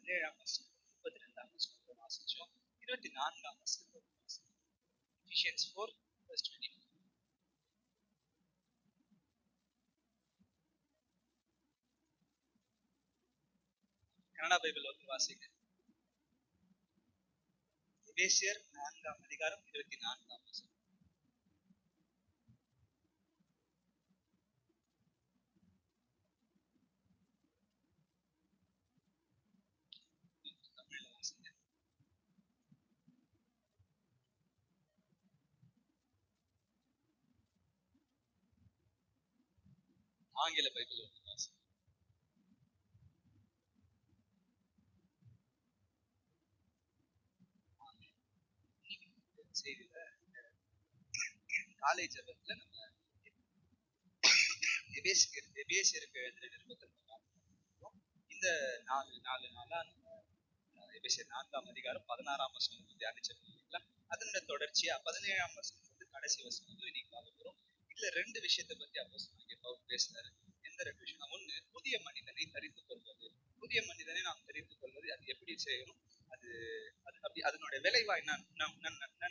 17ஆம் வசனம் 32ஆம் வசனத்தை வாசிச்சோம். 24ஆம் வசனத்தை வாசிச்சோம். Ephesians 4:24. கனடா பைபிள் வந்து வாசிங்க. எபேசியர் 4ஆம் அதிகாரம் 24ஆம் வசனம். தமிழ்ல வாசிங்க. ஆங்கில பைபிள் வந்து வாசிங்க. செய்தியில காலை ஜெபத்துல நம்ம எபேசியருக்கு எழுதின நிருபத்தை பார்க்கிறோம். இந்த நாலு நாளா நம்ம எபேசியர் 4ஆம் அதிகாரம் 16ஆம் வசனம் தியானிச்சிருக்கோம் இல்லைங்களா? அதனோட தொடர்ச்சியா 17ஆம் வசனம் வந்து கடைசி வசனம் வந்து இன்னைக்கு பார்க்க போறோம். இதுல ரெண்டு விஷயத்தை பத்தி அப்போஸ்தலனாகிய பவுல் பேசுறாரு. எந்த ரெண்டு விஷயம்? ஒண்ணு, புதிய மனிதனை தரித்துக் கொள்வது. புதிய மனிதனை நாம் தரித்துக் கொள்வது அது எப்படி செய்யணும், அது அப்படி அதனுடைய விளைவா என்ன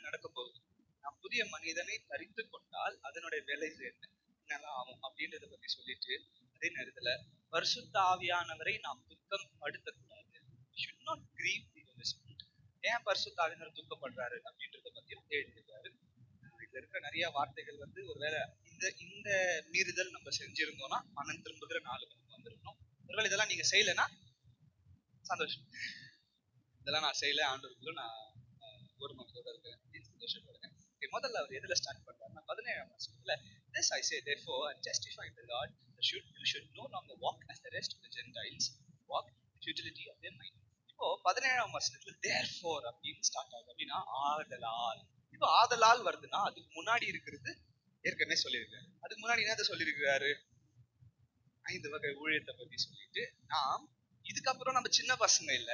நடக்க போகுது, நாம் புதிய மனிதனை தரித்து கொண்டால் அதனுடைய விளைவு என்னெல்லாம் ஆகும் அப்படின்றத பத்தி சொல்லிட்டு, அதே நேரத்துல பரிசுத்த ஆவியானவரை நாம் துக்கம் படுத்தக்கூடாது. should not grieve the Holy Spirit. ஏன் பரிசுத்த ஆவியானவர் துக்கப்படுறாரு அப்படின்றத பத்தியும் எழுதியிருக்காரு. இதுல இருக்க நிறைய வார்த்தைகள் வந்து ஒருவேளை இந்த மீறுதல் நம்ம செஞ்சிருந்தோம்னா மனம் திரும்புகிற நாள் வந்திருக்கணும். ஒருவேளை இதெல்லாம் நீங்க செய்யலைன்னா சந்தோஷம். இதெல்லாம் நான் செய்யல, ஆண்டவருக்குள்ள நான் ஒரு மனதோட இருக்கேன் அப்படின்னு சந்தோஷப்படுறேன். முதல்ல அவர் எதுல ஸ்டார்ட் பண்றாருன்னா 17ஆம் வசனத்துல, this I say therefore and justify the Lord that you should no longer walk as the rest of the Gentiles walk in the futility of their mind. இப்போ 17ஆம் வசனத்துல therefore அப்படின்னு ஸ்டார்ட் ஆகுது. அப்படின்னா ஆதலால். இப்போ ஆதலால் வருதுன்னா அதுக்கு முன்னாடி இருக்கிறது ஏற்கனவே சொல்லியிருக்காரு. அதுக்கு முன்னாடி என்னத்த சொல்லியிருக்கிறாரு? 5 வகை ஊழியத்தை பத்தி சொல்லிட்டு, நாம் இதுக்கப்புறம் நம்ம சின்ன பசங்க இல்ல,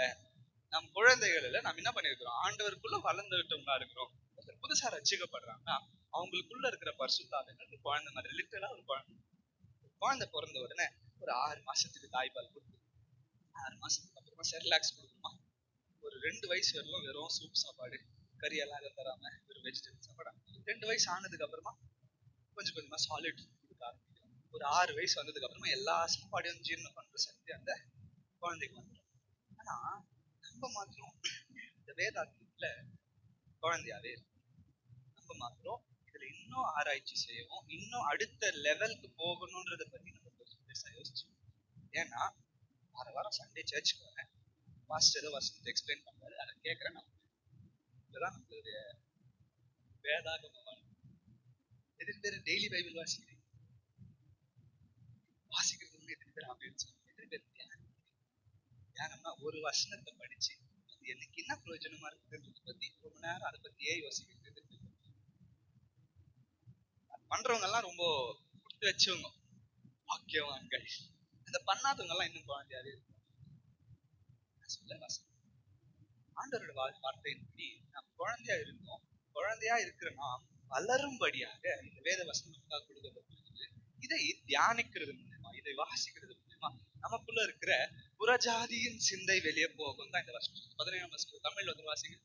நம் குழந்தைகள் இல்ல, நம்ம என்ன பண்ணிருக்கிறோம், ஆண்டவருக்குள்ள வளர்ந்துகிட்டோம்னா இருக்கிறோம். புதுசா ரட்சிக்கப்படுறாங்கன்னா அவங்களுக்குள்ள இருக்கிற பரிசுத்தாவிகள் குழந்தை மாதிரி லிட்டரலா ஒரு குழந்தை பிறந்த உடனே ஒரு 6 மாசத்துக்கு தாய்ப்பால் கொடுத்து 6 மாசத்துக்கு அப்புறமா செர்லாக்ஸ் கொடுக்குமா, ஒரு 2 வயசு வரலும் வெறும் சூப் சாப்பாடு கறியெல்லாம் எல்லாம் தராம ஒரு வெஜிடபிள் சாப்பாடு, 2 வயசு ஆனதுக்கு அப்புறமா கொஞ்சம் கொஞ்சமா சாலிட் கொடுக்க ஆரம்பிக்கும். ஒரு 6 வயசு வந்ததுக்கு அப்புறமா எல்லா சாப்பாடையும் ஜீரணம் பண்ற சக்தி அந்த குழந்தைக்கு வந்துடும். ஆனா நம்ம மாத்திரம் இந்த வேதாந்தத்துல குழந்தையாவே நம்ம மாத்திரம் இதுல இன்னும் ஆராய்ச்சி செய்யவும், இன்னும் அடுத்த லெவலுக்கு போகணும்ன்றத பத்தி நம்ம பெருசா யோசிச்சோம். ஏன்னா வார வாரம் சண்டே சர்ச்சுக்கு வரேன், பாஸ்டர் ஏதோ வசனத்தை எக்ஸ்பிளைன் பண்றாரு, அதை கேட்கறேன். நம்ம இதுதான் நம்மளுடைய வேதாகமம். எத்தனை பேர் டெய்லி பைபிள் வாசிக்கிறீங்க? வாசிக்கிறது எத்தனை பேர் அப்படின்னு சொல்லி, எத்தனை பேர் தியானம்னா ஒரு வசனத்தை படிச்சு அது எனக்கு என்ன பிரயோஜனமா இருக்குன்றத பத்தி ரொம்ப நேரம் அதை பத்தியே யோசிக்கிறது பண்றவங்க எல்லாம் ரொம்ப கொடுத்து வச்சவங்க, வாக்கியவான்கள். அதை பண்ணாதவங்க எல்லாம் இன்னும் குழந்தையாவே இருக்கு. ஆண்டவரோட வார்த்தையின்படி நாம் குழந்தையா இருந்தோம். குழந்தையா இருக்கிற நாம் வளரும்படியாக இந்த வேத வசனம் நமக்காக கொடுக்கப்பட்டிருக்கு. இதை தியானிக்கிறது மூலமா, இதை வாசிக்கிறது மூலமா நமக்குள்ள இருக்கிற புறஜாதியின் சிந்தை வெளியே போகும் தான் இந்த வசனம். 17ஆம் வசனம் தமிழ்ல வந்து வாசிங்க.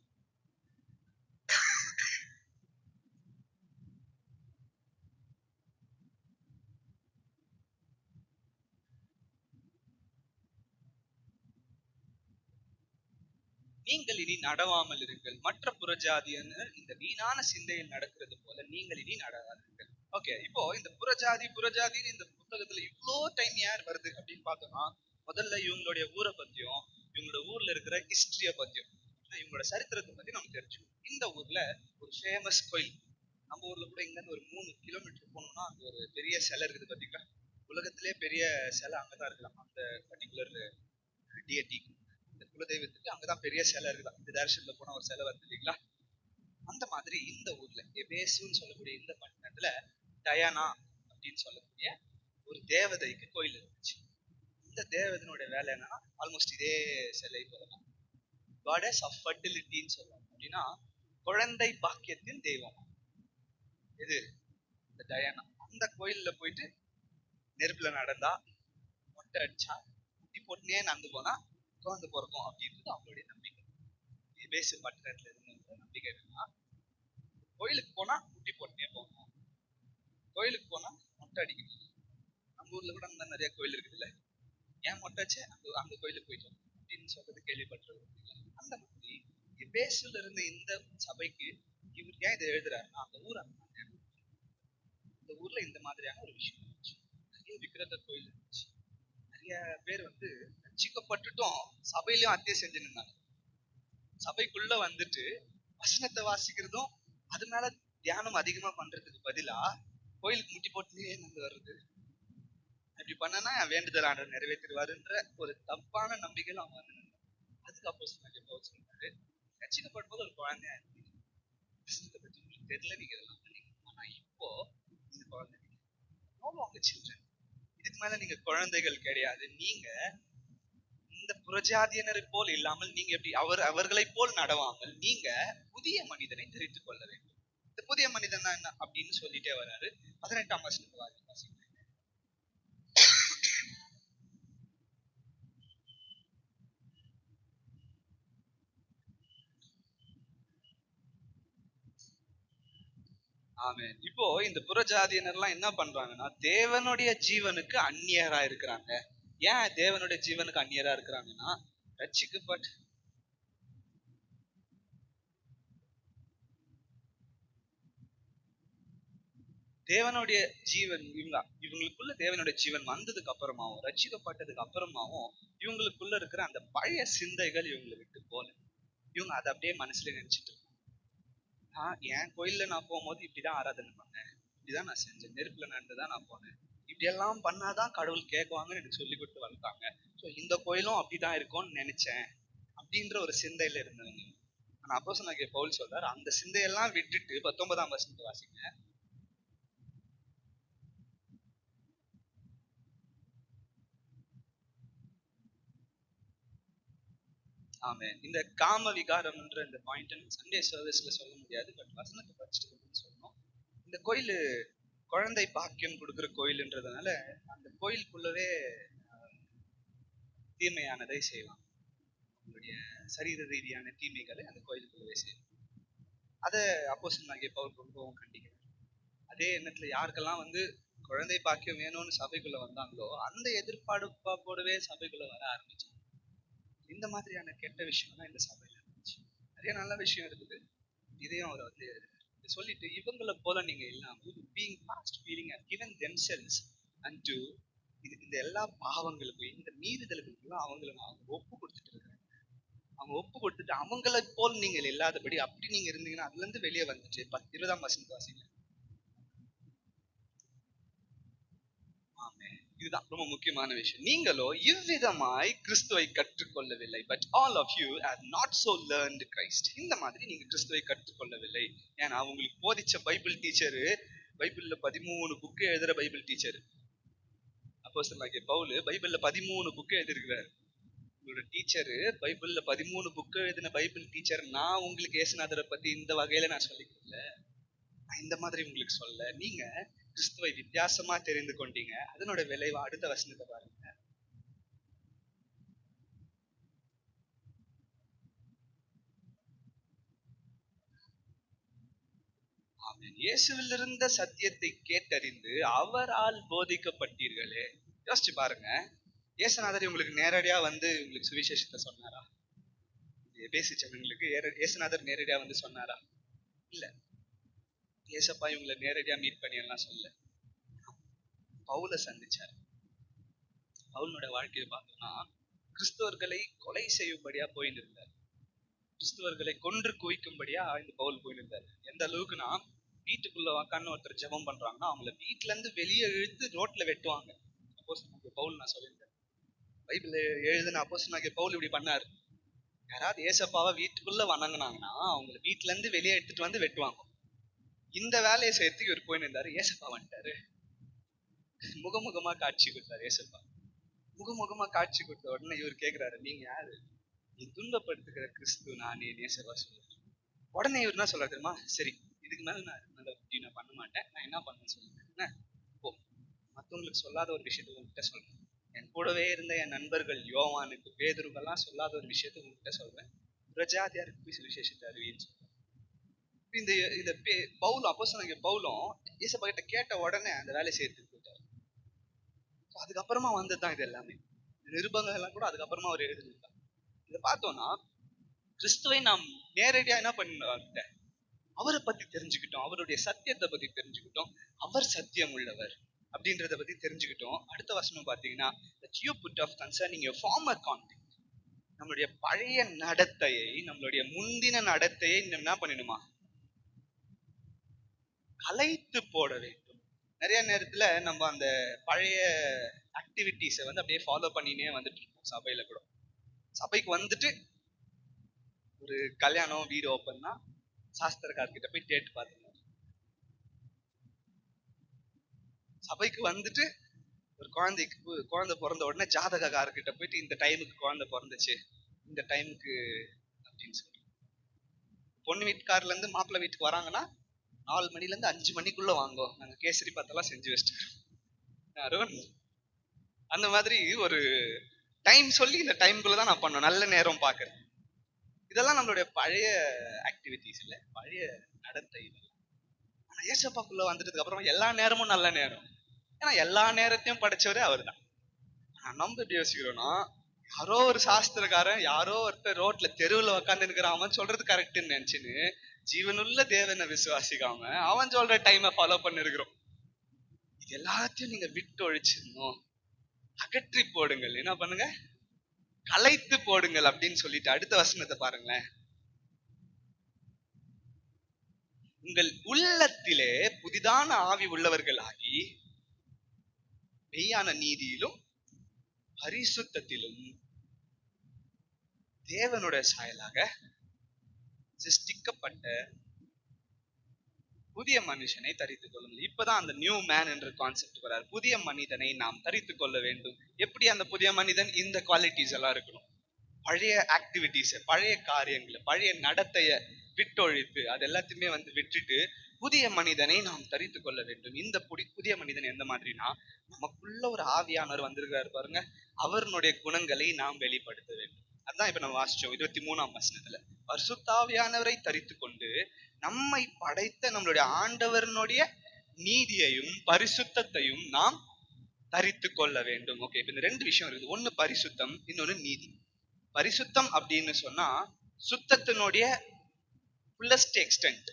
நீங்கள் இனி நடவாமல் இருங்கள், மற்ற புறஜாதியினர் இந்த வீணான சிந்தையில் நடக்கிறது போல நீங்கள் இனி நடவாதீர்கள். ஓகே, இப்போ இந்த புறஜாதின்னு இந்த புத்தகத்துல இவ்வளோ டைம் யார் வருது அப்படின்னு பார்த்தோம்னா, முதல்ல இவங்களுடைய ஊரை பத்தியும் இவங்களோட ஊர்ல இருக்கிற ஹிஸ்டரிய பத்தியும் இவங்களோட சரித்திரத்தை பத்தி நம்ம தெரிஞ்சுக்கணும். இந்த ஊர்ல ஒரு ஃபேமஸ் கோயில், நம்ம ஊர்ல கூட இங்க இருந்து ஒரு 3 கிலோமீட்டர் போனோம்னா அங்க ஒரு பெரிய சிலை இருக்குது பாத்தீங்களா? உலகத்திலே பெரிய சிலை அங்கதான் இருக்கலாம், அந்த பர்டிகுலர் டிஎட்டி குலதெய்வத்துக்கு அங்கதான் பெரிய சிலை இருக்குதான். இந்த டைரக்ஷன்ல போன ஒரு சிலை வருது இல்லைங்களா? அந்த மாதிரி இந்த ஊர்ல எபேசுன்னு சொல்லக்கூடிய இந்த பட்டணத்துல டயானா அப்படின்னு சொல்லக்கூடிய ஒரு தேவதைக்கு கோயில் இருந்துச்சு. இந்த தேவதனுடைய வேலை என்னன்னா ஆல்மோஸ்ட் இதே சிலை போலதான், காடஸ் ஆஃப் ஃபர்டிலிட்டின்னு சொல்லுவாங்க. அப்படின்னா குழந்தை பாக்கியத்தின் தெய்வம் இது இந்த டயானா. அந்த கோயில்ல போயிட்டு நெருப்புல நடந்தா, மொட்டை அடிச்சா, குட்டி போட்டுனே நடந்து போனா குழந்தை பிறக்கும் அப்படின்றது அவங்களுடைய நம்பிக்கை. எபேசு பட்டணத்துல இருந்த நம்பிக்கை என்னன்னா, கோயிலுக்கு போனா குட்டி போட்டுனே போகணும், கோயிலுக்கு போனா மொட்டை அடிக்கணும். நம்ம ஊர்ல கூட அந்த நிறைய கோயில் இருக்குது இல்ல, ஏன் மொட்டை அடிச்சு அந்த கோயிலுக்கு போயிட்டு அப்படின்னு சொல்றது கேள்விப்பட்டிருக்கோம். அந்த மாதிரி எபேசுல இருந்த இந்த சபைக்கு இவர் ஏன் இதை எழுதுறாருன்னா, அந்த ஊர் அந்த ஊர்ல இந்த மாதிரியான ஒரு விஷயம் இருந்துச்சு. நிறைய விக்கிரக கோயில் இருந்துச்சு. நிறைய பேர் வந்து ரட்சிக்கப்பட்டுட்டும் சபையிலயும் அத்தியை செஞ்சு நின்னாங்க. சபைக்குள்ள வந்துட்டு வசனத்தை வாசிக்கிறதும் அது மேல தியானம் அதிகமா பண்றதுக்கு பதிலா கோயிலுக்கு முட்டி போட்டுலயே இருந்து வருது. அப்படி பண்ணனா வேண்டுதல் ஆண்டவர் நிறைவேற்றிடுவாருன்ற ஒரு தப்பான நம்பிக்கையில அவங்க வந்து அதுக்கு அப்போஸ்தலனாகிய சொல்றாரு, ரட்சிக்கப்படும் போது ஒரு குழந்தையா இருக்கு, வசனத்தை பத்தி உங்களுக்கு தெரியல, நீங்க இதெல்லாம் பண்ணீங்க. ஆனா இப்போ இந்த குழந்தை உங்க சில்ட்ரன், இதுக்கு மேல நீங்க குழந்தைகள் கிடையாது. நீங்க இந்த புறஜாதியினரை போல் இல்லாமல் நீங்க எப்படி அவர்களை போல் நடவாமல் நீங்க புதிய மனிதனை தெரிந்து கொள்ள வேண்டும். இந்த புதிய மனிதன் தான் என்ன அப்படின்னு சொல்லிட்டே வராரு. 18ஆம் வசனத்தை வாசிங்க. ஆமென். இப்போ இந்த புறஜாதியினர் எல்லாம் என்ன பண்றாங்கன்னா, தேவனுடைய ஜீவனுக்கு அந்நியரா இருக்கிறாங்க. ஏன் தேவனுடைய ஜீவனுக்கு அந்நியரா இருக்கிறாங்கன்னா, ரட்சிக்கப்பட்ட தேவனுடைய ஜீவன் இவங்களுக்குள்ள தேவனுடைய ஜீவன் வந்ததுக்கு அப்புறமாவும் ரட்சிக்கப்பட்டதுக்கு அப்புறமாவும் இவங்களுக்குள்ள இருக்கிற அந்த பழைய சிந்தைகள் இவங்களை விட்டு போல. இவங்க அதை அப்படியே மனசுல நினைச்சிட்டு இருக்காங்க. என் கோயில்ல நான் போகும்போது இப்படிதான் ஆராதனை பண்ணேன், இப்படிதான் நான் செஞ்சேன், நெருப்புல நடந்துதான் நான் போனேன், இப்படி எல்லாம் பண்ணாதான் கடவுள் கேட்குவாங்கன்னு எனக்கு சொல்லி கொடுத்து வளர்த்தாங்க. ஸோ இந்த கோயிலும் அப்படிதான் இருக்கும்னு நினைச்சேன் அப்படின்ற ஒரு சிந்தையில இருந்தவங்க. ஆனா அப்போஸ்தலனாகிய பவுல் சொல்றாரு, அந்த சிந்தையெல்லாம் விட்டுட்டு 19ஆம் வசனத்தை வாசிங்க. ஆமே. இந்த காம விகாரம்ன்ற இந்த பாயிண்ட் சண்டே சர்வீஸ்ல சொல்ல முடியாது, பட் வசனத்தை படிச்சுட்டு சொல்லணும். இந்த கோயில் குழந்தை பாக்கியம் கொடுக்குற கோயில்ன்றதுனால அந்த கோயிலுக்குள்ளவே தீமையானதை செய்யலாம். உங்களுடைய சரீர ரீதியான தீமைகளை அந்த கோயிலுக்குள்ளவே செய்யலாம். அதை அப்போஸ்தலனாகிய பவுல் ரொம்பவும் கண்டிக்கிறார். அதே எண்ணத்துல யாருக்கெல்லாம் வந்து குழந்தை பாக்கியம் வேணும்னு சபைக்குள்ள வந்தாங்களோ அந்த எதிர்பார்ப்போடவே சபைக்குள்ள வர ஆரம்பிச்சாங்க. இந்த மாதிரியான கெட்ட விஷயம்லாம் இந்த சபையில இருந்துச்சு. நிறைய நல்ல விஷயம் இருக்குது, இதையும் அவர் வந்து சொல்லிட்டு இவங்களை போல நீங்க இல்லாமல் being past feeling and given themselves unto இந்த எல்லா பாவங்களுக்கும் இந்த மீறுதல்களுக்கும் அவங்களை அவங்க ஒப்பு கொடுத்துட்டு இருக்காங்க. அவங்க ஒப்பு கொடுத்துட்டு அவங்களை போல் நீங்கள் இல்லாதபடி அப்படி நீங்க இருந்தீங்கன்னா அதுல இருந்து வெளியே வந்துட்டு 20ஆம் வசனத்தை வாசிங்க. இதுதான் ரொம்ப முக்கியமான விஷயம். நீங்களோ இவ்விதமாய் கிறிஸ்துவை கற்றுக்கொள்ளவில்லை, but all of you have not so learned Christ. இந்த மாதிரி நீங்க கிறிஸ்துவை கற்றுக்கொள்ளவில்லை. ஏன்னா உங்களுக்கு போதிச்ச பைபிள் டீச்சரு பைபிள்ல 13 புக்கு எழுதுற பைபிள் டீச்சர் அப்போஸ்தலனாகிய பவுல் பைபிள்ல 13 புக்கு எழுதியிருக்கிறார். உங்களோட டீச்சரு பைபிள்ல 13 புக்கு எழுதின பைபிள் டீச்சர். நான் உங்களுக்கு இயேசுநாதரை பத்தி இந்த வகையில நான் சொல்லிக்கல, நான் இந்த மாதிரி உங்களுக்கு சொல்ல. நீங்க கிறிஸ்துவை வித்தியாசமா தெரிந்து கொண்டீங்க. அதனோட விளைவா அடுத்த வசனத்தை பாருங்க. இயேசுவில் இருந்த சத்தியத்தை கேட்டறிந்து அவரால் போதிக்கப்பட்டீர்களே. யோசிச்சு பாருங்க, இயேசுநாதர் உங்களுக்கு நேரடியா வந்து உங்களுக்கு சுவிசேஷத்தை சொன்னாரா? எபேசு ஜனங்களுக்கு இயேசுநாதர் நேரடியா வந்து சொன்னாரா? இல்ல. இயேசப்பா இவங்களை நேரடியா மீட் பண்ணி எல்லாம் சொல்ல, பவுலை சந்திச்சார். பவுலோட வாழ்க்கையை பார்த்தோம்னா கிறிஸ்தவர்களை கொலை செய்யும்படியா போயிட்டு இருந்தார், கிறிஸ்தவர்களை கொன்று குவிக்கும்படியா இந்த பவுல் போயிட்டு இருந்தார். எந்த அளவுக்குன்னா வீட்டுக்குள்ள உக்காந்து ஒருத்தர் ஜெபம் பண்றாங்கன்னா அவங்கள வீட்டுல இருந்து வெளியே இழுத்து ரோட்ல வெட்டுவாங்க. அப்போஸ்தலனாகிய பவுல் நான் சொல்லியிருந்தேன், பைபிள் எழுதின அப்போஸ்தலனாகிய பவுல் இப்படி பண்ணாரு. யாராவது ஏசப்பாவை வீட்டுக்குள்ள வணங்கினாங்கன்னா அவங்களை வீட்டுல இருந்து வெளியே எடுத்துட்டு வந்து வெட்டுவாங்க. இந்த வேலையை செய்யறதுக்கு இவர் போயின்னு இருந்தாரு. ஏசப்பா வந்துட்டாரு, முகமுகமா காட்சி கொடுத்தாரு. ஏசப்பா முகமுகமா காட்சி கொடுத்த உடனே இவர் கேட்கிறாரு, நீங்க யாரு? நீ துன்பப்படுத்துகிற கிறிஸ்து நானே, நேசப்பா சொல்லுவார். உடனே இவர் என்ன சொல்றாரு தெரியுமா? சரி, இதுக்கு மேல நான் பண்ண மாட்டேன், நான் என்ன பண்ண சொல்லுங்க, என்ன போ, மத்தவங்களுக்கு சொல்லாத ஒரு விஷயத்த உங்ககிட்ட சொல்றேன். என் கூடவே இருந்த என் நண்பர்கள் யோவானுக்கு பேதுருக்கெல்லாம் சொல்லாத ஒரு விஷயத்த உங்ககிட்ட சொல்றேன். பிரஜாதியாருக்கு போய் சுவிசேஷத்தை அறிவின்னு சொல்றேன். இந்த இந்த பவுலும் அப்போஸ்தலனாகிய பவுலும் இயேசப்பா கிட்ட கேட்ட உடனே அந்த வேலையை செய்யறதுக்கு போயிட்டாரு. அதுக்கப்புறமா வந்ததுதான் இது எல்லாமே. நிருபங்கள் எல்லாம் கூட அதுக்கப்புறமா அவர் எழுதிருக்கார். இதை பார்த்தோம்னா கிறிஸ்துவை நாம் நேரடியா என்ன பண்ண அவரை பத்தி தெரிஞ்சுக்கிட்டோம், அவருடைய சத்தியத்தை பத்தி தெரிஞ்சுக்கிட்டோம், அவர் சத்தியம் உள்ளவர் அப்படின்றத பத்தி தெரிஞ்சுக்கிட்டோம். அடுத்த வசனம் பாத்தீங்கன்னா, that you put off concerning your former conduct. நம்மளுடைய பழைய நடத்தையை, நம்மளுடைய முந்தின நடத்தையை என்ன பண்ணணுமா, கலைத்து போட வேண்டும். நிறைய நேரத்துல நம்ம அந்த பழைய ஆக்டிவிட்டிஸை வந்து அப்படியே ஃபாலோ பண்ணினே வந்துட்டு இருக்கோம். சபையில கூட சபைக்கு வந்துட்டு ஒரு கல்யாணம் வீடு ஓப்பன்னா சாஸ்திரக்கார்கிட்ட போய் கேட்டு பார்த்துங்க. சபைக்கு வந்துட்டு ஒரு குழந்தை பிறந்த உடனே ஜாதகக்காரர்கிட்ட போயிட்டு இந்த டைமுக்கு குழந்தை பிறந்துச்சு, இந்த டைமுக்கு அப்படின்னு சொல்லி. பொண்ணு வீட்டுக்காரர்ல இருந்து மாப்பிள்ளை வீட்டுக்கு வராங்கன்னா 4 மணில இருந்து 5 மணிக்குள்ள வாங்கோ, நாங்க கேசரி பார்த்தெல்லாம் செஞ்சு வச்சுட்டோம். அந்த மாதிரி ஒரு டைம் சொல்லி இந்த டைமுக்குள்ளதான் நான் பண்ணோம், நல்ல நேரம் பாக்குறேன். இதெல்லாம் நம்மளுடைய பழைய ஆக்டிவிட்டிஸ் இல்ல, பழைய நடத்தை. ஆனா ஏசப்பாக்குள்ள வந்துட்டதுக்கு அப்புறம் எல்லா நேரமும் நல்ல நேரம். ஏன்னா எல்லா நேரத்தையும் படைச்சவரே அவர் தான். நம்ம எப்படி யோசிக்கிறோம்னா, யாரோ ஒரு சாஸ்திரக்காரன் யாரோ ஒருத்தர் ரோட்ல தெருவுல உக்காந்து இருக்கிறான், அவன் சொல்றது கரெக்ட்னு நினைச்சுன்னு ஜீவனுள்ள தேவனை விசுவாசிக்காம அவன் சொல்ற டைமை ஃபாலோ பண்ணிருக்கிறோம். இது எல்லாத்தையும் நீங்க விட்டு ஒழிச்சிடணும், அகற்றி போடுங்கள். என்ன பண்ணுங்க, கலைத்து போடுங்கள் அப்படின்னு சொல்லிட்டு அடுத்த வசனத்தை பாருங்களேன். உங்கள் உள்ளத்திலே புதிதான ஆவி உள்ளவர்களாகி மெய்யான நீதியிலும் பரிசுத்தத்திலும் தேவனுடைய சாயலாக சிருஷ்டிக்கப்பட்ட புதிய மனுஷனை தரித்துக் கொள்ளுங்கள். இப்பதான் அந்த நியூ மேன் என்ற கான்செப்ட் வரார். புதிய மனிதனை நாம் தரித்துக் கொள்ள வேண்டும். எப்படி அந்த புதிய மனிதன்? இந்த குவாலிட்டிஸ் எல்லாம் இருக்கணும். பழைய ஆக்டிவிட்டிஸ், பழைய காரியங்களை, பழைய நடத்தைய விட்டொழித்து அது எல்லாத்தையுமே வந்து விட்டுட்டு புதிய மனிதனை நாம் தரித்துக் கொள்ள வேண்டும். இந்த புதிய மனிதன் எந்த மாதிரினா, நமக்குள்ள ஒரு ஆவியானவர் வந்திருக்காரு பாருங்க, அவருடைய குணங்களை நாம் வெளிப்படுத்த வேண்டும். அதான் இப்ப நம்ம வாசிச்சோம் 23ஆம் வசனத்துல, பரிசுத்தாவியானவரை தரித்து கொண்டு நம்மை படைத்த நம்மளுடைய ஆண்டவரனுடைய நீதியையும் பரிசுத்தையும் நாம் தரித்து கொள்ள வேண்டும். ஓகே, இப்ப இந்த ரெண்டு விஷயம் இருக்குது. ஒண்ணு பரிசுத்தம், இன்னொன்னு நீதி. பரிசுத்தம் அப்படின்னு சொன்னா சுத்தத்தினுடைய ஃபுல்லஸ்ட் எக்ஸ்டென்ட்.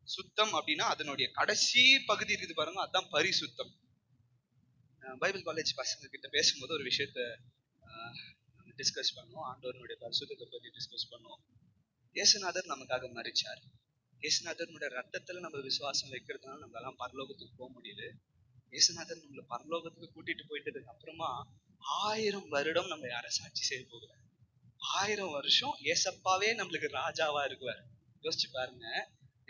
சுத்தம் அப்படின்னா அதனுடைய கடைசி பகுதி இருக்குது பாருங்க, அதுதான் பரிசுத்தம். பைபிள் காலேஜ் பசங்க கிட்ட பேசும்போது ஒரு விஷயத்த டிஸ்கஸ் பண்ணுவோம், ஆண்டவருடைய பரிசுத்தத்தை பத்தி டிஸ்கஸ் பண்ணுவோம். இயேசுநாதர் நமக்காக மரிச்சார். இயேசுநாதனுடைய ரத்தத்துல நம்ம விசுவாசம் வைக்கிறதுனால நம்மளால பரலோகத்துக்கு போக முடியுது. இயேசுநாதர் நம்மளை பரலோகத்துக்கு கூட்டிட்டு போயிட்டதுக்கு அப்புறமா 1000 வருடம் நம்ம அரசாட்சி செய்ய போகிறார். 1000 வருஷம் ஏசப்பாவே நம்மளுக்கு ராஜாவா இருக்குவார். யோசிச்சு பாருங்க.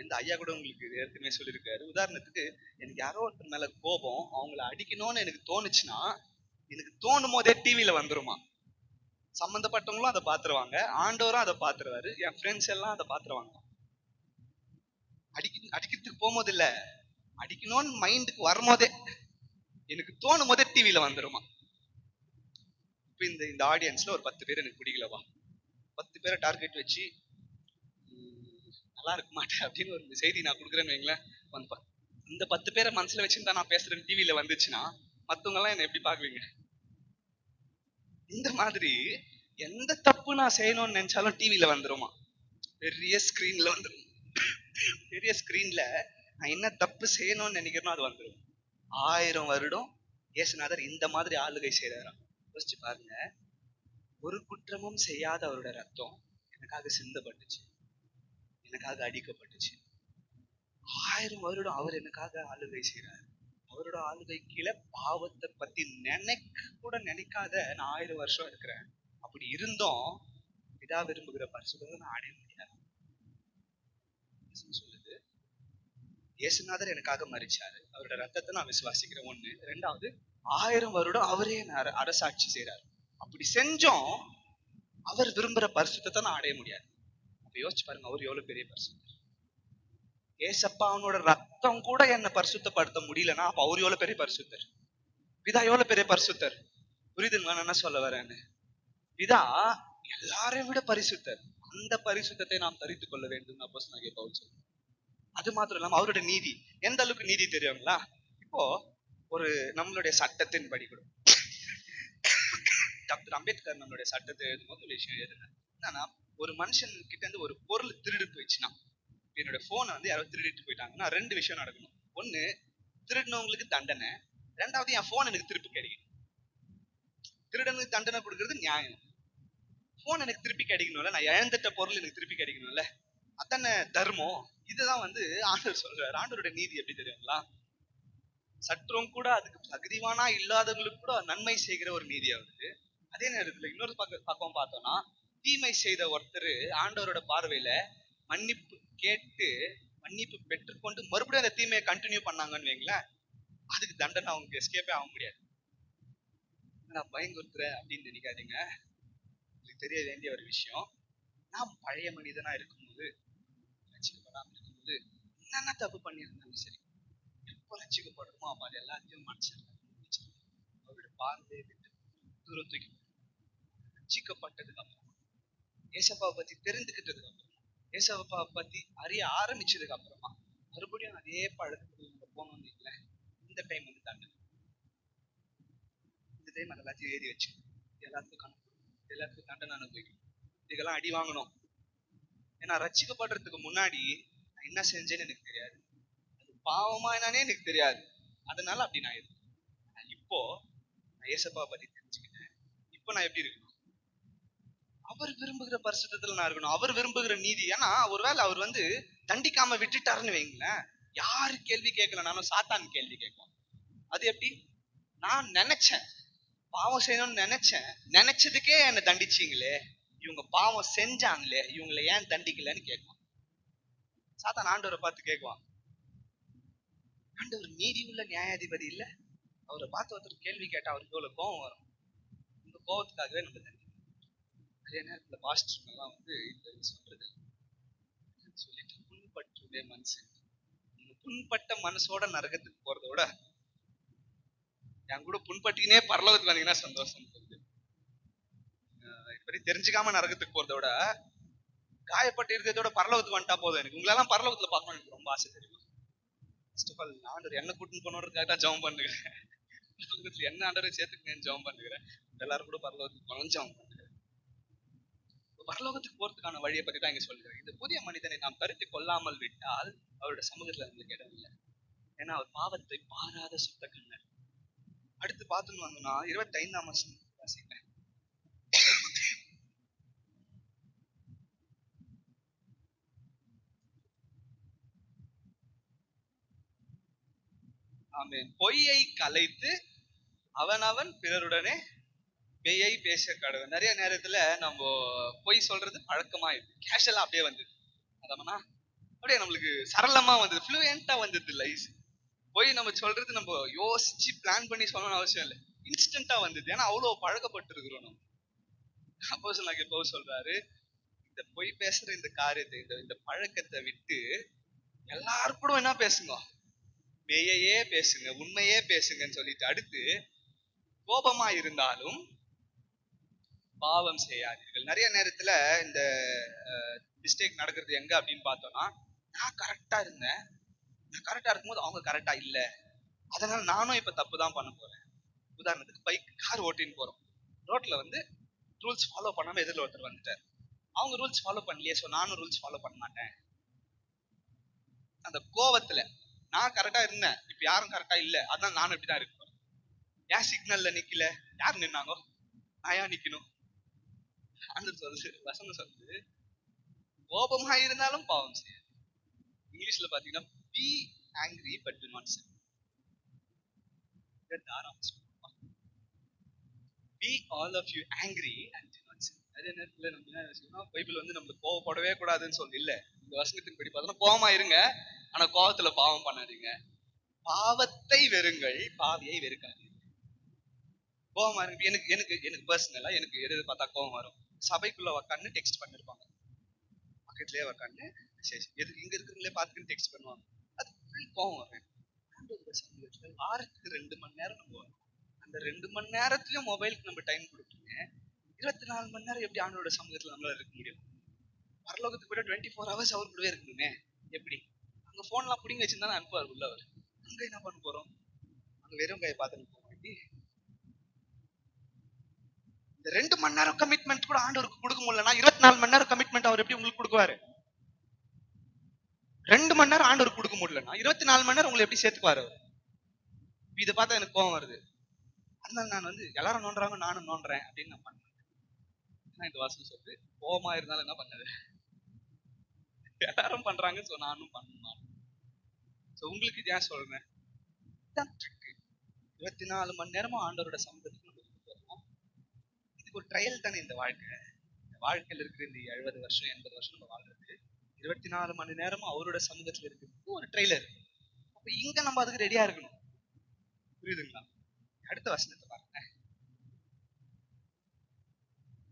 இந்த ஐயா கூட உங்களுக்கு ஏற்கனவே சொல்லியிருக்காரு. உதாரணத்துக்கு எனக்கு யாரோ ஒருத்தர் மேல கோபம், அவங்கள அடிக்கணும்னு எனக்கு தோணுச்சுன்னா, எனக்கு தோணும் போதே டிவியில வந்துருமா. சம்பந்தப்பட்டவங்களும் அதை பாத்துருவாங்க, ஆண்டவரும் அதை பாத்துருவாரு, என் ஃப்ரெண்ட்ஸ் எல்லாம் அதை பாத்துருவாங்க. அடிக்கிறதுக்கு போகும்போது இல்ல, அடிக்கணும்னு மைண்டுக்கு வரும்போதே, எனக்கு தோணும் போதே டிவியில வந்துருமா. இப்ப இந்த ஆடியன்ஸ்ல ஒரு 10 பேர் எனக்கு பிடிக்கலவா, 10 பேரை டார்கெட் வச்சு நல்லா இருக்க மாட்டேன் அப்படின்னு ஒரு செய்தி நான் கொடுக்குறேன்னு வைங்களேன். இந்த 10 பேரை மனசுல வச்சுருந்தா நான் பேசுறேன் டிவியில வந்துச்சுன்னா மத்தவங்க எல்லாம் என்ன எப்படி பாக்குவீங்க? இந்த மாதிரி எந்த தப்பு நான் செய்யணும்னு நினைச்சாலும் டிவியில வந்துருமா, பெரிய ஸ்கிரீன்ல வந்துடும். பெரிய ஸ்கிரீன்ல நான் என்ன தப்பு செய்யணும்னு நினைக்கிறேனோ அது வந்துடும். 1000 வருடம் இயேசுநாதர் இந்த மாதிரி ஆளுகை செய்யறாராம். யோசிச்சு பாருங்க. ஒரு குற்றமும் செய்யாத அவரோட ரத்தம் எனக்காக சிந்தப்பட்டுச்சு, எனக்காக அடிக்கப்பட்டுச்சு. 1000 வருடம் அவர் எனக்காக ஆளுகை செய்யறாரு. அவரோட ஆளுகை கீழே பாவத்தை பத்தி கூட நினைக்காத நான் 1000 வருஷம் இருக்கிறேன். அப்படி இருந்தோம் பிதா விரும்புகிற பரிசுத்தத்தை நான் அடைய முடியாது சொல்லுது. இயேசுநாதர் எனக்காக மரிச்சாரு, அவரோட ரத்தத்தை நான் விசுவாசிக்கிறேன். ஒண்ணு. ரெண்டாவது, 1000 வருடம் அவரே அரசாட்சி செய்யறாரு. அப்படி செஞ்சோம் அவர் விரும்புற பரிசுத்தத்தை நான் அடைய முடியாது. அப்ப யோசிச்சு பாருங்க, அவர் எவ்வளவு பெரிய பரிசுத்தர். ஏசப்பா அவனோட ரத்தம் கூட என்ன பரிசுத்தப்படுத்த முடியலன்னா அப்ப அவர் எவ்வளவு பெரிய பரிசுத்தர், பிதா எவ்வளவு பெரிய பரிசுத்தர். புரியுதுங்களா நான் என்ன சொல்ல வரேன்னு? இதா எல்லாரையும் விட பரிசுத்தர். அந்த பரிசுத்தத்தை நாம் தரித்துக் கொள்ள வேண்டும். அப்போஸ்தலனாகிய பவுல் சொல்றார். அது மாத்திரம் இல்லாம அவருடைய நீதி எந்த அளவுக்கு நீதி தெரியுங்களா? இப்போ ஒரு நம்மளுடைய சட்டத்தின் படி கூட டாக்டர் அம்பேத்கர் நம்மளுடைய சட்டத்தை எழுதும்போது ஒரு விஷயம் எழுதுனார். என்னன்னா, ஒரு மனுஷன் கிட்ட இருந்து ஒரு பொருள் திருடு போயிடுச்சுன்னா, என்னோட போனை வந்து யாரோ திருடிட்டு போயிட்டாங்கன்னா 2 விஷயம் நடக்கணும். ஒண்ணு, திருடினவங்களுக்கு தண்டனை. 2வது, என் போன் எனக்கு திருப்பி கிடைக்கும். திருடனுக்கு தண்டனை கொடுக்கறது நியாயம். போன் எனக்கு திருப்பி கிடைக்கணும்ல, நான் இழந்துட்ட பொருள் எனக்கு திருப்பி கிடைக்கணும்ல, அதானே தர்மம். இதுதான் வந்து ஆண்டவர் சொல்றாரு. ஆண்டவருடைய நீதி எப்படி தெரியுங்களா? சற்றும் கூட அதுக்கு தகுதிவானா இல்லாதவங்களுக்கு கூட நன்மை செய்கிற ஒரு நீதி அவருக்கு. அதே நேரத்துல இன்னொரு பக்கம் பார்த்தோம்னா, தீமை செய்த ஒருத்தர் ஆண்டவரோட பார்வையில மன்னிப்பு கேட்டு மன்னிப்பு பெற்றுக்கொண்டு மறுபடியும் அந்த தீமையை கண்டினியூ பண்ணாங்கன்னு வைங்களேன், அதுக்கு தண்டனை அவங்க எஸ்கேப்பே ஆக முடியாது. நான் பயங்குறுத்துற அப்படின்னு நினைக்காதீங்க. உங்களுக்கு தெரிய வேண்டிய ஒரு விஷயம், நாம் பழைய மனிதனா இருக்கும்போது, ரட்சிக்கப்படாம இருக்கும்போது என்னென்ன தப்பு பண்ணியிருந்தாலும் சரி, எப்போ ரட்சிக்கப்படுறோமோ அப்ப அது எல்லாத்தையும் மனுஷன் அவருடைய பார்வையை விட்டு தூரம் தூக்கி ரட்சிக்கப்பட்டதுக்கு அப்புறம், ஏசப்பாவை பத்தி தெரிந்துக்கிட்டதுக்கு அப்புறம், ஏசப்பாவை பத்தி அறிய ஆரம்பிச்சதுக்கு அப்புறமா மறுபடியும் அதே பழக்கத்துக்கு போனோம்னு வைங்களேன், இந்த டைம் வந்து தண்டனை. இந்த டைம் அது எல்லாத்தையும் எழுதி வச்சு எல்லாத்துக்கும் எல்லாத்துக்கும் தண்டனை அனுபவிக்கணும். இதெல்லாம் அடி வாங்கணும். ஏன்னா ரட்சிக்கப்படுறதுக்கு முன்னாடி நான் என்ன செஞ்சேன்னு எனக்கு தெரியாது, அது பாவமா என்னன்னே எனக்கு தெரியாது. அதனால அப்படி நான் இருக்கேன். இப்போ நான் ஏசப்பாவை பத்தி தெரிஞ்சுக்கிட்டேன். இப்போ நான் எப்படி இருக்கணும்? அவர் விரும்புகிற பரிசுத்தத்துல நான் இருக்கணும். அவர் விரும்புகிற நீதி. ஏன்னா ஒருவேளை அவர் வந்து தண்டிக்காம விட்டுட்டாருன்னு வைங்களேன், யாரு கேள்வி கேட்கலனாலும் சாத்தான் கேள்வி கேட்கும். அது எப்படி? நான் நினைச்சேன், பாவம் செய்யணும்னு நினைச்சேன், நினைச்சதுக்கே என்னை தண்டிச்சீங்களே, இவங்க பாவம் செஞ்சாங்களே, இவங்களை ஏன் தண்டிக்கலன்னு கேட்கும். சாத்தான் ஆண்டவரை பார்த்து கேட்குவான். ஆண்டவர் நீதி உள்ள நியாயாதிபதி இல்ல? அவரை பார்த்து ஒருத்தர் கேள்வி கேட்டா அவருக்கு எவ்வளவு கோபம் வரும். இந்த கோபத்துக்காகவே நம்ம தண்டிக்கணும். அதே நேரத்துல பாஸ்டர் எல்லாம் வந்து இந்த சொல்றது சொல்லிட்டு, புண்பற்றுடைய மனுஷன், புண்பட்ட மனசோட நரகத்துக்கு போறதை விட என் கூட புண்பட்டினே பரலோகத்துக்கு வந்தீங்கன்னா சந்தோஷம். இப்படி தெரிஞ்சுக்காம நரகத்துக்கு போறதை விட காயப்பட்டு இருக்கிறதோட பரலோகத்துக்கு வந்துட்டா போதும். எனக்கு உங்களெல்லாம் பரலோகத்துல பார்க்கணும் எனக்கு ரொம்ப ஆசை தெரியும். ஃபர்ஸ்ட் ஆஃப் ஆல் ஆண்டவர் என்ன கூட்டின்னு போனதுக்காக தான் ஜெபம் பண்ணுகிறேன். என்ன ஆண்டவர் சேர்த்துக்கணும்னு ஜெபம் பண்ணுகிறேன். எல்லாரும் கூட பரலோகத்துக்கு போகணும் ஜெபம் பண்ணுகிறேன். பரலோகத்துக்கு போறதுக்கான வழியை பத்தி தான் இங்க சொல்லுகிறேன். இந்த புதிய மனிதனை நாம் கருத்து கொள்ளாமல் விட்டால் அவருடைய சமூகத்துல நம்மளுக்கு இடம் இல்லை. ஏன்னா அவர் பாவத்தை பாராத சுத்த கண்ணர். அடுத்து பார்த்துன்னு வந்தோம்னா 25ஆம் வசனம் வாசிங்க. ஆமென். பொய்யை கலைத்து அவனவன் பிறருடனே மெய்யை பேச கடவுள். நிறைய நேரத்துல நம்ம பொய் சொல்றது பழக்கமாயிடுது, கேஷுவலா அப்படியே வந்து அதனா அப்படியே நம்மளுக்கு சரளமா வந்தது, ஃப்ளூயண்டா வந்தது இல்ல. பொய் நம்ம சொல்றது நம்ம யோசிச்சு பிளான் பண்ணி சொல்லணும்னு அவசியம் இல்லை, இன்ஸ்டன்டா வந்தது. ஏன்னா அவ்வளவு பழக்கப்பட்டு இருக்கிறோம் நம்ம. அப்போஸ்தலனாகிய பவுல் சொல்றாரு, இந்த பொய் பேசுற இந்த காரியத்தை, இந்த பழக்கத்தை விட்டு எல்லாரும் கூட என்ன பேசுங்க, மெய்யையே பேசுங்க, உண்மையே பேசுங்கன்னு சொல்லிட்டு, அடுத்து கோபமா இருந்தாலும் பாவம் செய்யாதீர்கள். நிறைய நேரத்துல இந்த மிஸ்டேக் நடக்கிறது எங்க அப்படின்னு பார்த்தோம்னா, நான் கரெக்டா இருந்தேன், நான் கரெக்டா இருக்கும்போது அவங்க கரெக்டா இல்ல, அதனால நானும் இப்ப தப்பு தான் பண்ண போறேன். உதாரணத்துக்கு பைக் கார் ஓட்டின்னு போறோம், ரோட்ல வந்து ரூல்ஸ் ஃபாலோ பண்ணாம எதிரில் ஒருத்தர் வந்துட்டார். அவங்க ரூல்ஸ் ஃபாலோ பண்ணலையே, சோ நானும் ரூல்ஸ் ஃபாலோ பண்ண மாட்டேன். அந்த கோவத்துல நான் கரெக்டா இருந்தேன், இப்ப யாரும் கரெக்டா இல்ல, அதனால நானும் இப்படிதான் இருக்க போறேன். ஏன் சிக்னல்ல நிக்கல, யார் நின்னாங்க, நான் ஏன் நிக்கணும்? அந்த சொல்லு வசனம் சொல்லுது, கோபமா இருந்தாலும் பாவம் செய்ய. இங்கிலீஷ்ல பாத்தீங்கன்னா be angry but do not sin. Be all of you angry and do not sin. அதே நேரத்துல நம்ம என்ன செய்யணும், பைபிள் வந்து நம்ம கோவப்படவே கூடாதுன்னு சொல்லி இல்ல. இந்த வசனத்தின் படி பார்த்தோம்னா கோவமா இருங்க, ஆனா கோவத்துல பாவம் பண்ணாதீங்க. பாவத்தை வெறுங்கள், பாவியை வெறுக்காதீங்க. கோவமா இருக்கு, எனக்கு எனக்கு எனக்கு பர்சனலா எனக்கு எது பார்த்தா கோவம் வரும், சபைக்குள்ள உக்காந்து டெக்ஸ்ட் பண்ணிருப்பாங்க, பக்கத்துலயே உக்காந்து எது இங்க இருக்கிறவங்களே பார்த்துக்கிட்டு டெக்ஸ்ட் பண்ணுவாங்க, அது கோவம் வரும். வாரத்துக்கு 2 மணி நேரம் நம்ம அந்த 2 மணி நேரத்துலயும் மொபைலுக்கு நம்ம டைம் கொடுப்பீங்க. 24 மணி நேரம் எப்படி ஆண்டோட சமூகத்துல நம்மளால இருக்க முடியும்? பரலோகத்துக்கு போய்ட்டு 24 hours அவர் கூடவே இருக்கணுமே எப்படி? அங்க போன்லாம் புடிங்கி வச்சிருந்தா அனுப்புவார் உள்ள அவர். அங்க என்ன பண்ண போறோம்? அங்க வெறும் கையை பார்த்துட்டு போக வேண்டி. இந்த 2 மணி நேரம் கமிட்மெண்ட் கூட ஆண்டவருக்கு கொடுக்க முடியலன்னா 24 மணி நேரம் கமிட்மெண்ட் அவர் எப்படி உங்களுக்கு கொடுக்குவாரு? 2 மணி நேரம் ஆண்டவருக்கு கொடுக்க முடியலன்னா 24 மணி நேரம் உங்களை எப்படி சேர்த்துக்குவாரு? இதை பார்த்தா எனக்கு கோவம் வருது. அதனால நான் எல்லாரும் நோண்டுறாங்க நானும் நோண்டுறேன் அப்படின்னு நான் பண்ணேன். இந்த வாசல் சொல்றது கோவமா இருந்தாலும் என்ன பண்ணது, எல்லாரும் பண்றாங்க சோ நானும் பண்ணுவேன். உங்களுக்கு ஏன் சொல்றேன், 24 மணி நேரமும் ஆண்டவரோட சமூகத்துக்கு நம்ம இதுக்கு ஒரு ட்ரையல் தானே இந்த வாழ்க்கை. வாழ்க்கையில் இருக்கிற இந்த 70 வருஷம் 80 வருஷம் நம்ம வாழ்றது 24 மணி நேரமும் அவரோட சமூகத்துல இருக்கிறதுக்கு ஒரு ட்ரெய்லர். அப்ப இங்க நம்ம அதுக்கு ரெடியா இருக்கணும். புரியுதுங்களா? அடுத்த வசனத்தை பாருங்க.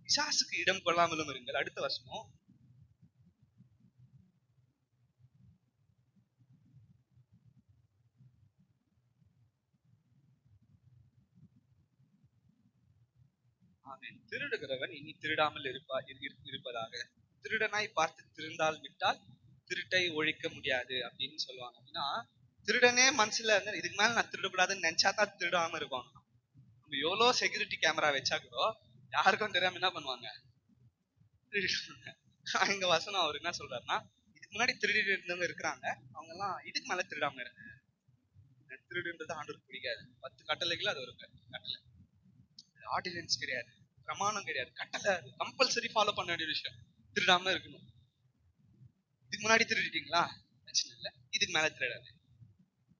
பிசாசுக்கு இடம் கொள்ளாமலும் இருங்கள். அடுத்த வசனம், திருடுகிறவன் இனி திருடாமல் இருப்பதாக. திருடனாய் பார்த்து திருந்தால் விட்டால் திருட்டை ஒழிக்க முடியாது அப்படின்னு சொல்லுவாங்க. அப்படின்னா திருடனே மனசுல இதுக்கு மேல நான் திருடக்கூடாதுன்னு நினைச்சாதான் திருடாம இருப்பாங்க. நம்ம எவ்வளவு செக்யூரிட்டி கேமரா வச்சா கூட யாருக்கும் தெரியாம என்ன பண்ணுவாங்க, இங்க வசனம் அவர் என்ன சொல்றாருன்னா, இதுக்கு முன்னாடி திருடிட்டு இருந்தவங்க இருக்கிறாங்க, அவங்க எல்லாம் இதுக்கு மேல திருடாம இருங்க. திருடுன்றது ஆண்டவருக்கு பிடிக்காது. 10 கட்டளைகள் அது ஒரு கட்டளை, ஆர்டினன்ஸ் கிடையாது, பிரமாணம் கிடையாது, கட்டளை கம்பல்சரி ஃபாலோ பண்ண வேண்டிய விஷயம். திருடாம இருக்கணும். இதுக்கு முன்னாடி திருடிட்டீங்களா, பிரச்சனை இல்லை, இதுக்கு மேல திருடாது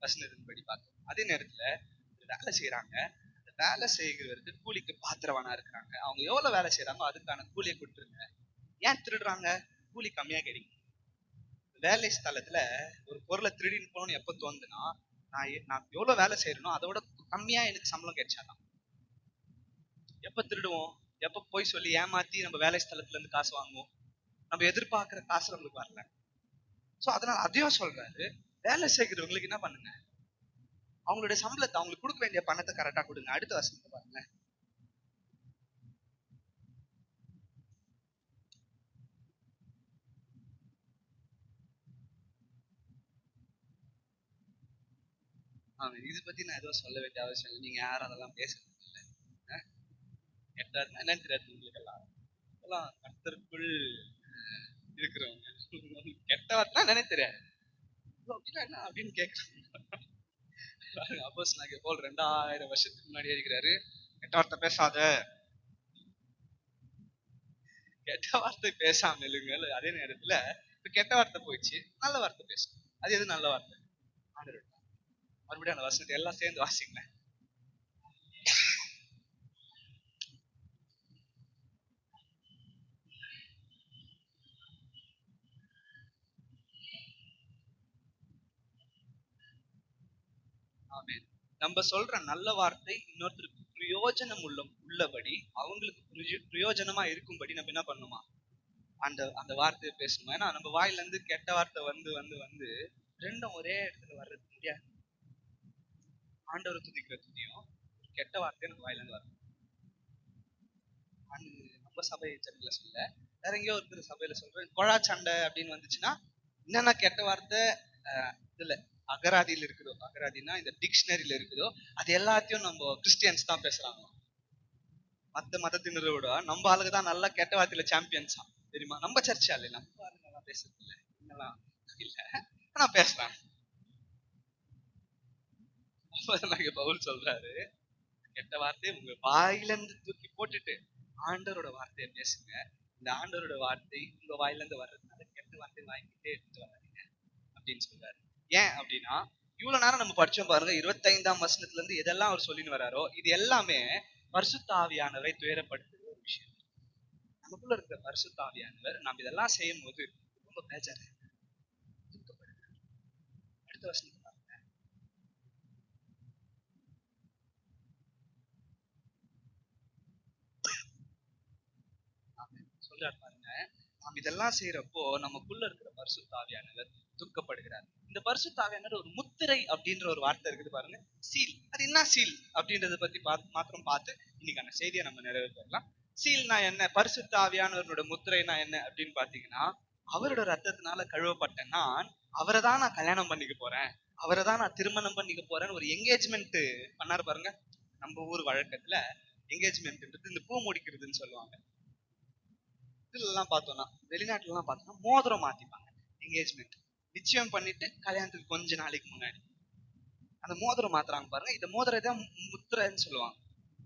வசனத்தின் படி பார்க்கணும். அதே நேரத்துல வேலை செய்யறாங்க, வேலை செய்கிறவருக்கு கூலிக்கு பாத்திரவானா இருக்கிறாங்க. அவங்க எவ்வளவு வேலை செய்யறாங்க அதுக்கான கூலியை கொடுத்துருங்க. ஏன் திருடுறாங்க? கூலி கம்மியா கிடைக்கும். வேலை ஸ்தலத்துல ஒரு பொருளை திருடின்னு போகணும்னு எப்ப தோணுதுன்னா, நான் எவ்வளவு வேலை செய்யறனோ அதோட கம்மியா எனக்கு சம்பளம் கிடைச்சாதான். எப்ப திருடுவோம்? எப்ப போய் சொல்லி ஏமாத்தி நம்ம வேலை ஸ்தலத்துல இருந்து காசு வாங்குவோம்? நம்ம எதிர்பார்க்கிற காசு நம்மளுக்கு வரல. சோ அதனால அதையும் சொல்றாரு, வேலை செய்கிறவங்களுக்கு என்ன பண்ணுங்க, அவங்களுடைய சம்பளத்தை அவங்களுக்கு கொடுக்க வேண்டிய பணத்தை கரெக்டா கொடுங்க. அடுத்த வசனத்தை பாருங்க. இது பத்தி நான் எதுவும் சொல்ல வேண்டிய அவசியம் இல்லை. நீங்க யாரும் அதெல்லாம் பேசுறது இல்லை. என்னன்னு தெரியாது உங்களுக்கு எல்லாம். எல்லாம் கர்த்தருக்குள் இருக்கிறவங்க கெட்ட வார்த்தை என்னன்னே தெரியாது. என்ன அப்படின்னு கேட்கறாங்க. அப்போஸ்தலனாகிய பவுல் 2000 வருஷத்துக்கு முன்னாடி இருக்கிறாரு, கெட்ட வார்த்தை பேசாத, கெட்ட வார்த்தை பேசாம இல்லைங்க. அதே நேரத்துல இப்ப கெட்ட வார்த்தை போயிடுச்சு, நல்ல வார்த்தை பேசணும். அது எது நல்ல வார்த்தை? மறுபடியும் அந்த வசனத்தை எல்லாம் சேர்ந்து வாசிங்களேன். நம்ம சொல்ற நல்ல வார்த்தை இன்னொருத்தருக்கு பிரயோஜனம் உள்ளபடி, அவங்களுக்கு பிரயோஜனமா இருக்கும்படி நம்ம என்ன பண்ணுமா, அந்த வார்த்தையை பேசணுமா. ஏன்னா நம்ம வாயில இருந்து கெட்ட வார்த்தை வந்து வந்து வந்து ரெண்டும் ஒரே இடத்துல வர்றது முடியாது. ஆண்டவர் துதிக்கிற துதியும் கெட்ட வார்த்தை நம்ம வாயில இருந்து வரும். நம்ம சபை சர்ச்சில் சொல்ல, வேற எங்கேயோ இருக்கிற சபையில சொல்றேன், கொழா சண்டை அப்படின்னு வந்துச்சுன்னா என்னென்ன கெட்ட வார்த்தை இதுல அகராதியில் இருக்குதோ, அகராதினா இந்த டிக்ஷனரியில இருக்குதோ, அது எல்லாத்தையும் நம்ம கிறிஸ்டியன்ஸ் தான் பேசுறாங்க. மத்த மதத்தினரை விட நம்ம ஆளுக்கு தான் நல்லா கெட்ட வார்த்தையில சாம்பியன்ஸா தெரியுமா? நம்ம சர்ச்சா இல்லை, நம்ம ஆளுங்க பேசுறது இல்லை, இன்னெல்லாம் இல்ல, ஆனா பேசுறாங்க. பவுல் சொல்றாரு, கெட்ட வார்த்தையை உங்க வாயில இருந்து தூக்கி போட்டுட்டு ஆண்டவரோட வார்த்தையை பேசுங்க. இந்த ஆண்டவரோட வார்த்தை உங்க வாயில இருந்து வர்றதுனால கெட்ட வார்த்தை வாங்கிட்டே எடுத்துட்டு வராதீங்க அப்படின்னு சொல்றாரு. ஏன் அப்படின்னா, இவ்வளவு நேரம் நம்ம படிச்சோம் பாருங்க, 25ஆம் வசனத்துல இருந்து எதெல்லாம் அவர் சொல்லின்னு வராரோ இது எல்லாமே பரிசுத்த ஆவியானவரை துயரப்படுத்துகிற ஒரு விஷயம். நமக்குள்ள இருக்கிற பரிசுத்த ஆவியானவர் நம்ம இதெல்லாம் செய்யும் போது ரொம்ப பேஜாரு. அடுத்த வசனத்தை பாருங்க. சொல்றாரு பாருங்க, நாம் இதெல்லாம் செய்யறப்போ நமக்குள்ள இருக்கிற பரிசுத்த ஆவியானவர் துக்கப்படுகிறார். இந்த பரிசுத்த ஆவியானவர் ஒரு முத்திரை முத்திரை அப்படின்ற ஒரு வார்த்தை இருக்குது பாருங்க, சீல். அது என்ன சீல் அப்படின்றத பத்தி மாத்திரம் பார்த்து இன்னைக்கான செய்தியை நம்ம நிறைவேற்றலாம். சீல்னா என்ன, பரிசுத்த ஆவியானவரோட முத்திரைனா என்ன அப்படின்னு பாத்தீங்கன்னா, அவரோட ரத்தத்தினால கழுவப்பட்ட நான் அவரை தான் நான் கல்யாணம் பண்ணிக்க போறேன், அவரை தான் நான் திருமணம் பண்ணிக்க போறேன்னு ஒரு என்கேஜ்மெண்ட் பண்ணாரு பாருங்க. நம்ம ஊர் வழக்கத்துல என்கேஜ்மெண்ட் இந்த பூ முடிக்கிறதுன்னு சொல்லுவாங்க. இதுல எல்லாம் பார்த்தோம்னா, வெளிநாட்டுல எல்லாம் பார்த்தோம்னா மோதிரம் மாத்திப்பாங்க. என்கேஜ்மெண்ட் நிச்சயம் பண்ணிட்டு கல்யாணத்துக்கு கொஞ்ச நாளைக்கு முன்னாடி அந்த மோதிரம் மாத்துறாங்க பாருங்க. இந்த மோதிரம் தான் முத்திரைன்னு சொல்லுவாங்க.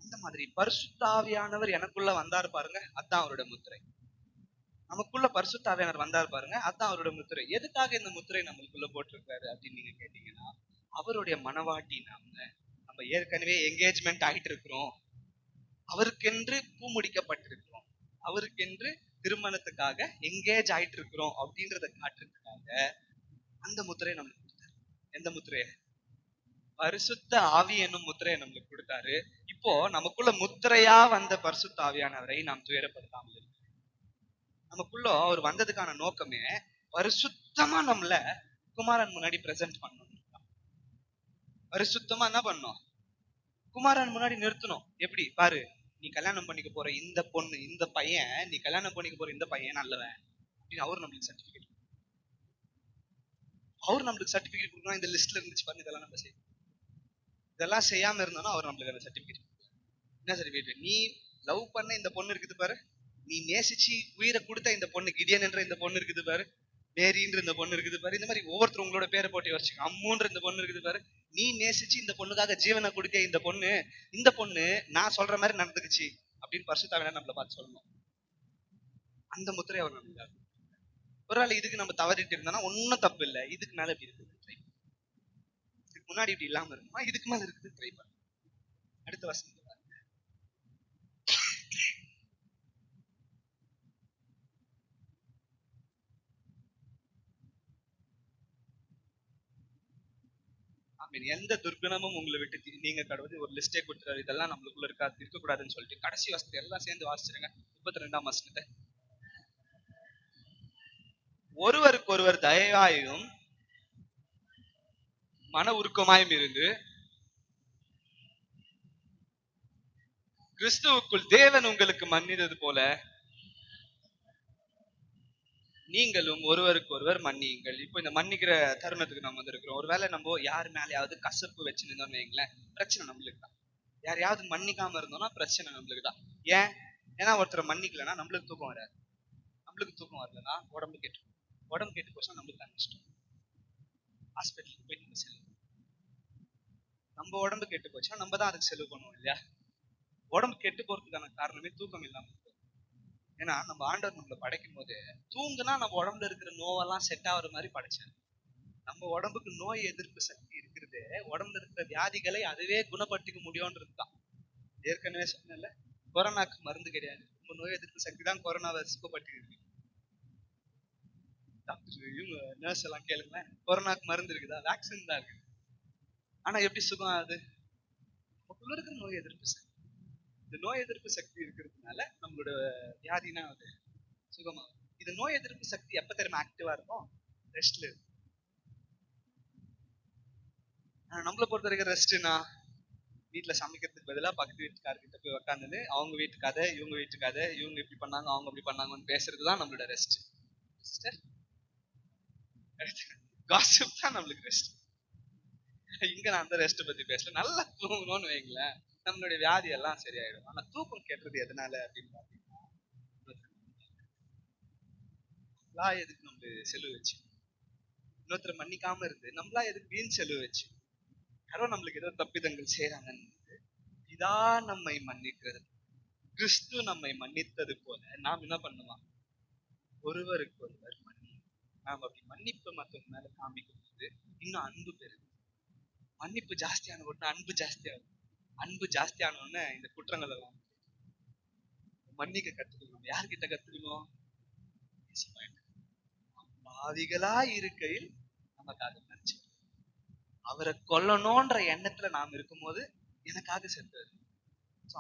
இந்த மாதிரி பரிசுத்த ஆவியானவர் எனக்குள்ள வந்தாரு பாருங்க, அதான் அவரோட முத்திரை. நமக்குள்ள பரிசுத்த ஆவியானவர் வந்தாரு பாருங்க, அதான் அவரோட முத்திரை. எதுக்காக இந்த முத்திரை நம்மளுக்குள்ள போட்டிருக்காரு அப்படின்னு நீங்க கேட்டீங்கன்னா, அவருடைய மனவாட்டி நம்ம ஏற்கனவே என்கேஜ்மெண்ட் ஆகிட்டு இருக்கிறோம், அவருக்கென்று பூ முடிக்கப்பட்டிருக்கிறோம், அவருக்கென்று திருமணத்துக்காக எங்கேஜ் ஆயிட்டு இருக்கிறோம் அப்படின்றத காட்டுறதுக்காக அந்த முத்திரையை நம்மளுக்கு கொடுத்தாரு. எந்த முத்திரையை? பரிசுத்த ஆவி என்னும் முத்திரையை நம்மளுக்கு கொடுத்தாரு. இப்போ நமக்குள்ள முத்திரையா வந்த பரிசுத்த ஆவியானவரை நாம் துயரப்படுத்தாமல் இருக்கோம். நமக்குள்ள அவர் வந்ததுக்கான நோக்கமே பரிசுத்தமா நம்மள குமாரன் முன்னாடி பிரசன்ட் பண்ணணும். பரிசுத்தமா என்ன பண்ணணும்? குமாரன் முன்னாடி நிறுத்தணும். எப்படி பாரு, நீ கல்யாணம் பண்ணிக்க போற இந்த பொண்ணு, இந்த பையன், நீ கல்யாணம் பண்ணிக்க போற இந்த பையன் நல்லவன் அப்படின்னு அவரு நம்மளுக்கு சர்டிபிகேட், அவர் நம்மளுக்கு சர்டிபிகேட் கொடுக்கணும். இந்த லிஸ்ட்ல இருந்துச்சு பாருங்க, இதெல்லாம் நம்ம செய்யணும். இதெல்லாம் செய்யாம இருந்தோம்னா அவர் நம்மளுக்கு அந்த சர்டிபிகேட். என்ன சர்டிபிகேட்? நீ லவ் பண்ண இந்த பொண்ணு இருக்குது பாரு, நீ நேசிச்சு உயிரை கொடுத்த இந்த பொண்ணு, கிடியன் என்ற இந்த பொண்ணு இருக்குது பாரு, மேரின்ற இந்த பொண்ணு இருக்குது பாரு, இந்த மாதிரி ஒவ்வொருத்தர் உங்களோட பேரை போட்டு வச்சுக்கோ. அம்முன்ற இந்த பொண்ணு இருக்குது பாரு, நீ நேசிச்சு இந்த பொண்ணுக்காக ஜீவனை கொடுத்த இந்த பொண்ணு, இந்த பொண்ணு நான் சொல்ற மாதிரி நடந்துக்குச்சு அப்படின்னு பரிசுத்தாவியானவர் நம்மளை பார்த்து சொல்லணும். அந்த முத்திரை அவர் நம்மளுக்கு. ஒரு வேளை இதுக்கு நம்ம தவறிட்டு இருந்தோம்னா ஒன்னும் தப்பு இல்லை, இதுக்கு மேல இப்படி இருக்குது ட்ரை, இதுக்கு முன்னாடி இப்படி இல்லாம இருக்குமா, இதுக்கு மேல இருக்குது ட்ரை பண்ண. அடுத்த வசனம் எந்த துர்குணமும் உங்களை விட்டு நீங்க கடவுள் ஒரு லிஸ்டே கொடுத்துறாரு, இதெல்லாம் நம்மளுக்குள்ள இருக்கக்கூடாதுன்னு சொல்லிட்டு கடைசி வசனத்தை எல்லாம் சேர்ந்து வாசிச்சிருங்க. 32ஆம் வசனத்தை. ஒருவருக்கு ஒருவர் தயவாயும் மன உருக்கமாயும் இருந்து கிறிஸ்துவுக்குள் தேவன் உங்களுக்கு மன்னித்தது போல நீங்களும் ஒருவருக்கு ஒருவர் மன்னியுங்கள். இப்போ இந்த மன்னிக்கிற தருணத்துக்கு நம்ம வந்திருக்கிறோம். ஒருவேளை நம்ம யார் மேலேயாவது கசப்பு வச்சுருந்தோம்னு வைங்களேன், பிரச்சனை நம்மளுக்கு தான். யாரையாவது மன்னிக்காம இருந்தோம்னா பிரச்சனை நம்மளுக்கு தான். ஏன்? ஏன்னா ஒருத்தரை மன்னிக்கலன்னா நம்மளுக்கு தூக்கம் வராது. நம்மளுக்கு தூக்கம் வரலன்னா உடம்பு கெட்டு, உடம்பு கெட்டு போச்சுன்னா நம்மளுக்கு தான் கஷ்டம். ஹாஸ்பிட்டலுக்கு போய் நம்ம செலவு, நம்ம உடம்பு கெட்டு போச்சுன்னா நம்ம தான் அதுக்கு செலவு பண்ணுவோம் இல்லையா? உடம்பு கெட்டு போறதுக்கான காரணமே தூக்கம் இல்லாம. ஏன்னா நம்ம ஆண்டவர் நம்மளை படைக்கும் போது தூங்குனா நம்ம உடம்புல இருக்கிற நோவெல்லாம் செட் ஆகுற மாதிரி படைச்சாரு. நம்ம உடம்புக்கு நோய் எதிர்ப்பு சக்தி இருக்கிறது, உடம்புல இருக்கிற வியாதிகளை அதுவே குணப்படுத்திக்க முடியும்ன்றது தான். ஏற்கனவே சொன்னல, கொரோனாக்கு மருந்து கிடையாது, நம்ம நோய் எதிர்ப்பு சக்தி தான் கொரோனாவை சுகப்படுத்தி. டாக்டர் இவங்க நர்ஸ் எல்லாம் கேளுங்க, கொரோனாக்கு மருந்து இருக்குதா? வேக்சின் தான் இருக்கு. ஆனா எப்படி சுகம் ஆகுது? நமக்குள்ள இருக்கிற நோய் எதிர்ப்பு சக்தி, இந்த நோய் எதிர்ப்பு சக்தி இருக்கிறதுனால நம்மளோட வியாதினா அது சுகமாகும். இது நோய் எதிர்ப்பு சக்தி எப்ப தெரியுமா ஆக்டிவா இருக்கும்? ரெஸ்ட்ல இருக்கு. நம்மளை பொறுத்த வரைக்கும் ரெஸ்ட்னா வீட்டுல சமைக்கிறதுக்கு பதிலா பக்கத்து வீட்டுக்காரர்கிட்ட போய் உட்காந்துன்னு அவங்க வீட்டு கதை, இவங்க வீட்டு கதை, இவங்க இப்படி பண்ணாங்க அவங்க அப்படி பண்ணாங்கன்னு பேசுறதுதான் நம்மளோட ரெஸ்ட். காசிப் தான் நம்மளுக்கு ரெஸ்ட். இங்க நான் அந்த ரெஸ்ட் பத்தி பேசல. நல்லா தூங்கணும்னு வைங்களேன், நம்மளுடைய வியாதி எல்லாம் சரியாயிடும். ஆனா தூக்கம் கெட்டுறது எதனால அப்படின்னு பாத்தீங்கன்னா, எதுக்கு நம்ம செலவு வச்சு இன்னொருத்தரை மன்னிக்காம இருந்து நம்மளா எதுக்கு வீண் செலவு வச்சு யாரோ நம்மளுக்கு ஏதோ தப்பிதங்கள் செய்யறாங்கன்னு இதான் நம்மை மன்னிக்கிறது. கிறிஸ்து நம்மை மன்னித்தது போல நாம் என்ன பண்ணுவோம்? ஒருவருக்கு ஒருவர் மன்னி. நாம் அப்படி மன்னிப்பு மற்றவங்க மேல காமிக்கும் போது இன்னும் அன்பு பெருகும். மன்னிப்பு ஜாஸ்தியான உடனே அன்பு ஜாஸ்தியாகும். அன்பு ஜாஸ்தியான உடனே இந்த குற்றங்கள் எல்லாம் மன்னிக்க கத்துக்கணும். யார்கிட்ட கத்துக்கணும்? பாவிகளா இருக்கையில் நமக்காக மன்னிச்சு, அவரை கொல்லணும்ன்ற எண்ணத்துல நாம் இருக்கும்போது எனக்காக செத்தாரு.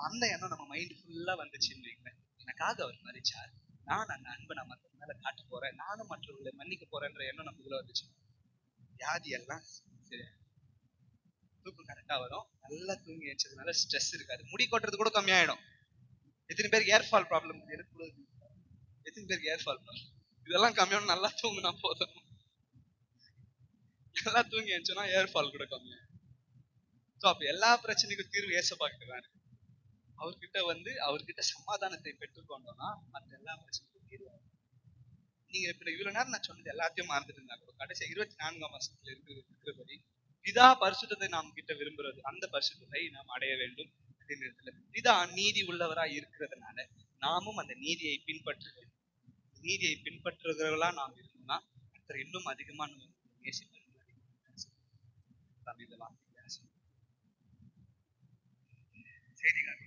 அந்த எண்ணம் நம்ம மைண்ட் ஃபுல்லா வந்துச்சுன்னு வைங்களேன், எனக்காக அவர் மறிச்சார், நான் அந்த அன்பை நான் மற்றவங்க மேல காட்ட போறேன், நானும் மற்றவர்களை மன்னிக்க போறேன்ற எண்ணம் நமக்குள்ள வந்துச்சு, வியாதி எல்லாம் சரி. தூக்கம் கரெக்டா வரும். நல்லா தூங்கி வச்சதுனால ஸ்ட்ரெஸ் இருக்காது, முடி கொட்டுறது கூட கம்மியாயிடும். எத்தனை பேருக்கு ஏர் ஃபால் ப்ராப்ளம் எனக்கு கூட இருக்கு. எத்தனை பேருக்கு ஏர் ஃபால் ப்ராப்ளம்? இதெல்லாம் கம்மியாகணும். நல்லா தூங்குனா போதும். நல்லா தூங்கி வச்சோன்னா ஏர் ஃபால் கூட கம்மியாகும். ஸோ அப்ப எல்லா பிரச்சனைக்கும் தீர்வு ஏசப்பாக்கிட்ட தான் இருக்கு. அவர்கிட்ட அவர்கிட்ட சமாதானத்தை பெற்றுக்கொண்டோம்னா மற்ற எல்லா பிரச்சனைக்கும் தீர்வு. நீங்க இப்ப இவ்வளவு நேரம் நான் சொன்னது எல்லாத்தையும் மறந்துட்டு இருந்தாங்க. கடைசி 24ஆம் வசனத்துல இருக்கிறபடி பிதா பரிசுத்தத்தை நாம் கிட்ட விரும்புறது, அந்த பரிசுத்தத்தை நாம் அடைய வேண்டும். அதே நேரத்துல பிதா நீதி உள்ளவராய் இருக்கிறதுனால நாமும் அந்த நீதியை பின்பற்ற வேண்டும். நீதியை பின்பற்றுகிறவர்களா நாம் இருக்கணும்னா கர்த்தர் இன்னும் அதிகமா நம்ம நேசிப்பார். இதெல்லாம் செய்திகள்